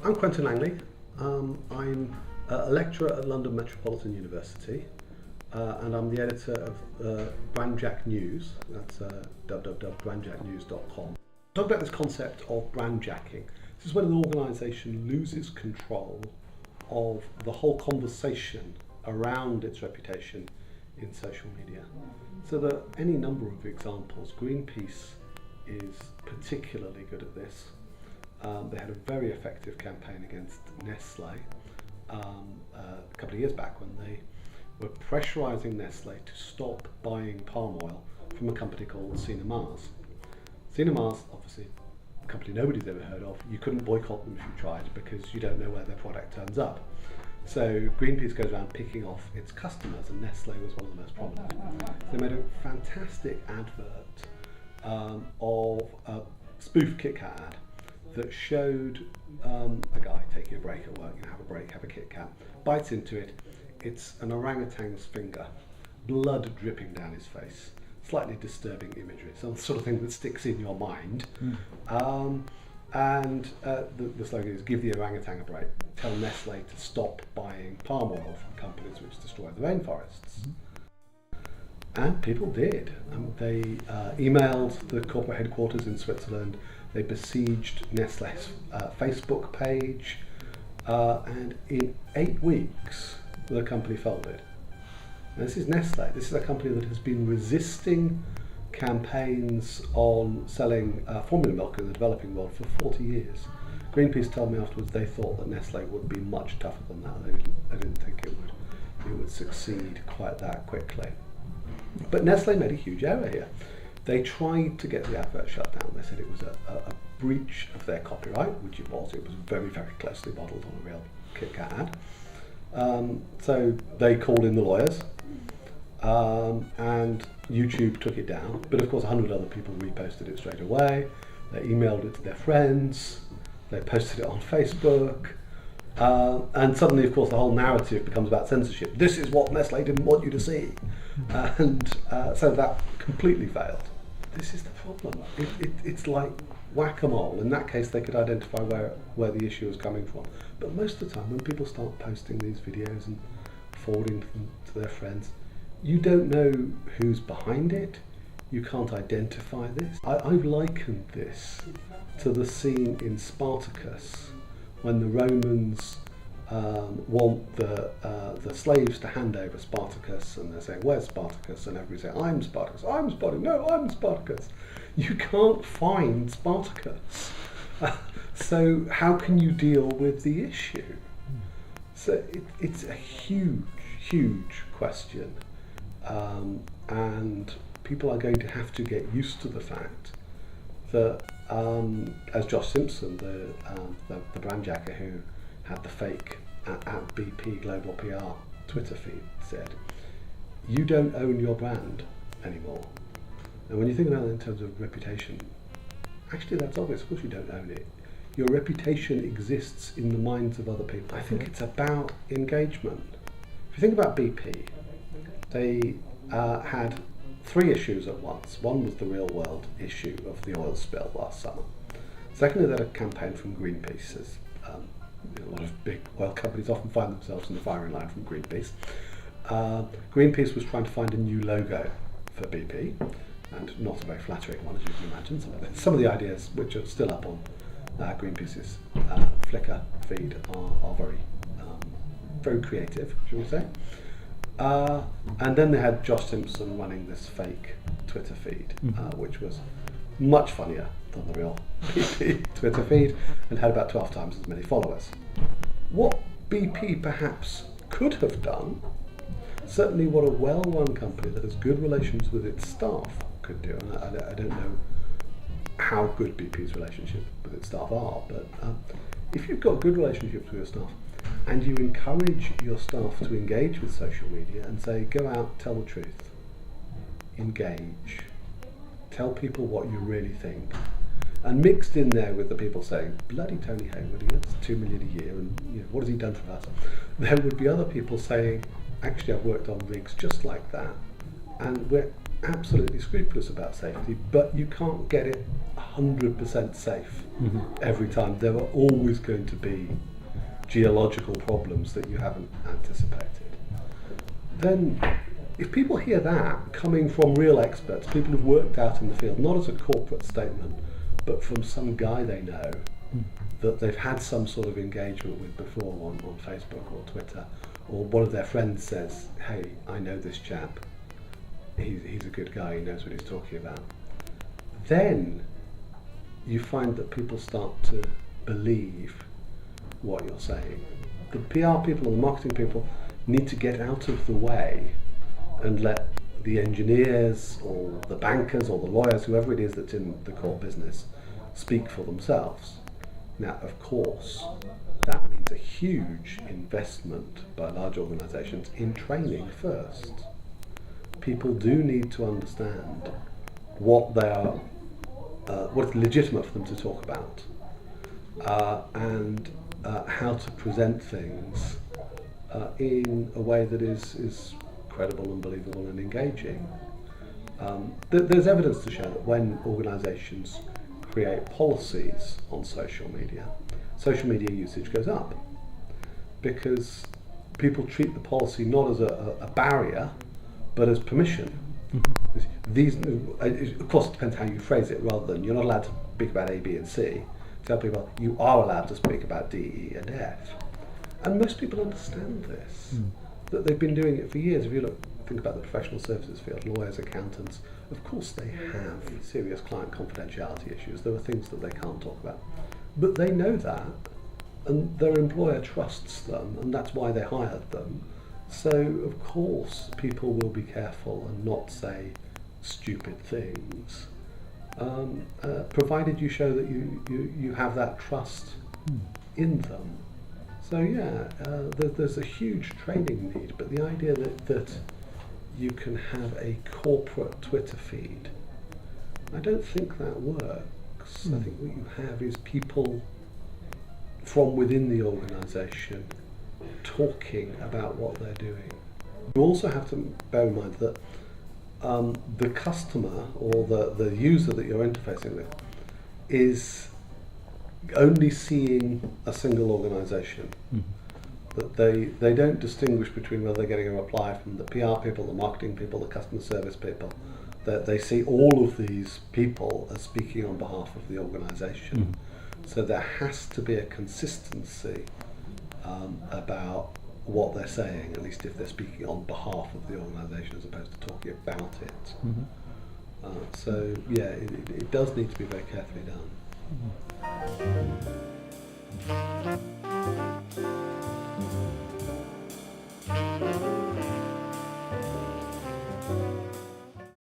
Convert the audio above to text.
I'm Quentin Langley. I'm a lecturer at London Metropolitan University, and I'm the editor of Brandjack News. That's www.brandjacknews.com. Talk about this concept of brandjacking. This is when an organisation loses control of the whole conversation around its reputation in social media. So there are any number of examples. Greenpeace is particularly good at this. They had a very effective campaign against Nestle a couple of years back when they were pressurising Nestle to stop buying palm oil from a company called Sina Mars. Sina Mars, obviously a company nobody's ever heard of. You couldn't boycott them if you tried because you don't know where their product turns up. So Greenpeace goes around picking off its customers, and Nestle was one of the most prominent. They made a fantastic advert of a spoof Kit Kat ad that showed a guy taking a break at work, have a break, have a Kit Kat, bites into it, it's an orangutan's finger, blood dripping down his face, slightly disturbing imagery, some sort of thing that sticks in your mind. And the slogan is, give the orangutan a break, tell Nestle to stop buying palm oil from companies which destroy the rainforests. And people did. They emailed the corporate headquarters in Switzerland. They besieged Nestle's Facebook page, and in 8 weeks the company folded. Now, this is Nestle. This is a company that has been resisting campaigns on selling formula milk in the developing world for 40 years. Greenpeace told me afterwards they thought that Nestle would be much tougher than that. They didn't think it would succeed quite that quickly. But Nestle made a huge error here. They tried to get the advert shut down. They said it was a breach of their copyright, which it was. It was very, very closely modelled on a real Kit Kat ad. So they called in the lawyers, and YouTube took it down. But of course 100 other people reposted it straight away. They emailed it to their friends. They posted it on Facebook. And suddenly, of course, the whole narrative becomes about censorship. This is what Nestle didn't want you to see. And so that completely failed. This is the problem. It's like whack-a-mole. In that case, they could identify where the issue was coming from. But most of the time, when people start posting these videos and forwarding them to their friends, you don't know who's behind it. You can't identify this. I've likened this to the scene in Sparticus when the Romans want the slaves to hand over Spartacus, and they're saying, where's Spartacus? And everybody saying, I'm Spartacus, I'm Spartacus, no, I'm Spartacus. You can't find Spartacus. So how can you deal with the issue? So it's a huge, huge question. And people are going to have to get used to the fact that, as Josh Simpson, the Brandjacker who had the fake at BP Global PR Twitter feed, said, you don't own your brand anymore. And when you think about it in terms of reputation, actually that's obvious. Of course you don't own it. Your reputation exists in the minds of other people. I think it's about engagement. If you think about BP, they had 3 issues at once. One was the real world issue of the oil spill last summer. Secondly, they had a campaign from Greenpeace, as a lot of big oil companies often find themselves in the firing line from Greenpeace. Greenpeace was trying to find a new logo for BP, and not a very flattering one, as you can imagine. Some of the ideas which are still up on Greenpeace's Flickr feed are very, very creative, shall we say. And then they had Josh Simpson running this fake Twitter feed, which was much funnier than the real BP Twitter feed, and had about 12 times as many followers. What BP perhaps could have done, certainly what a well-run company that has good relations with its staff could do, and I don't know how good BP's relationship with its staff are, but if you've got good relationships with your staff, and you encourage your staff to engage with social media and say, go out, tell the truth, engage, tell people what you really think. And mixed in there with the people saying, bloody Tony Hayward, he gets 2 million a year, and what has he done for us? There would be other people saying, actually I've worked on rigs just like that, and absolutely scrupulous about safety, but you can't get it 100% safe every time. There are always going to be geological problems that you haven't anticipated. Then, if people hear that coming from real experts, people who've worked out in the field, not as a corporate statement, but from some guy they know that they've had some sort of engagement with before on Facebook or Twitter, or one of their friends says, hey, I know this chap, he's a good guy, he knows what he's talking about. Then you find that people start to believe what you're saying. The PR people and the marketing people need to get out of the way and let the engineers or the bankers or the lawyers, whoever it is that's in the core business, speak for themselves. Now, of course, that means a huge investment by large organisations in training first. People do need to understand what they are, what's legitimate for them to talk about, and how to present things in a way that is credible and believable and engaging. There's evidence to show that when organisations create policies on social media usage goes up, because people treat the policy not as a barrier, but as permission. These, of course, it depends how you phrase it, rather than you're not allowed to speak about A, B, and C. Tell people you are allowed to speak about D, E, and F. And most people understand this, that they've been doing it for years. If you think about the professional services field, lawyers, accountants, of course they have serious client confidentiality issues. There are things that they can't talk about. But they know that, and their employer trusts them, and that's why they hired them. So, of course, people will be careful and not say stupid things, provided you show that you have that trust in them. So yeah, there's a huge training need, but the idea that you can have a corporate Twitter feed, I don't think that works. I think what you have is people from within the organisation talking about what they're doing. You also have to bear in mind that the customer or the user that you're interfacing with is only seeing a single organisation. That they don't distinguish between whether they're getting a reply from the PR people, the marketing people, the customer service people. That they see all of these people as speaking on behalf of the organisation. So there has to be a consistency about what they're saying, at least if they're speaking on behalf of the organisation as opposed to talking about it. So yeah, it does need to be very carefully done.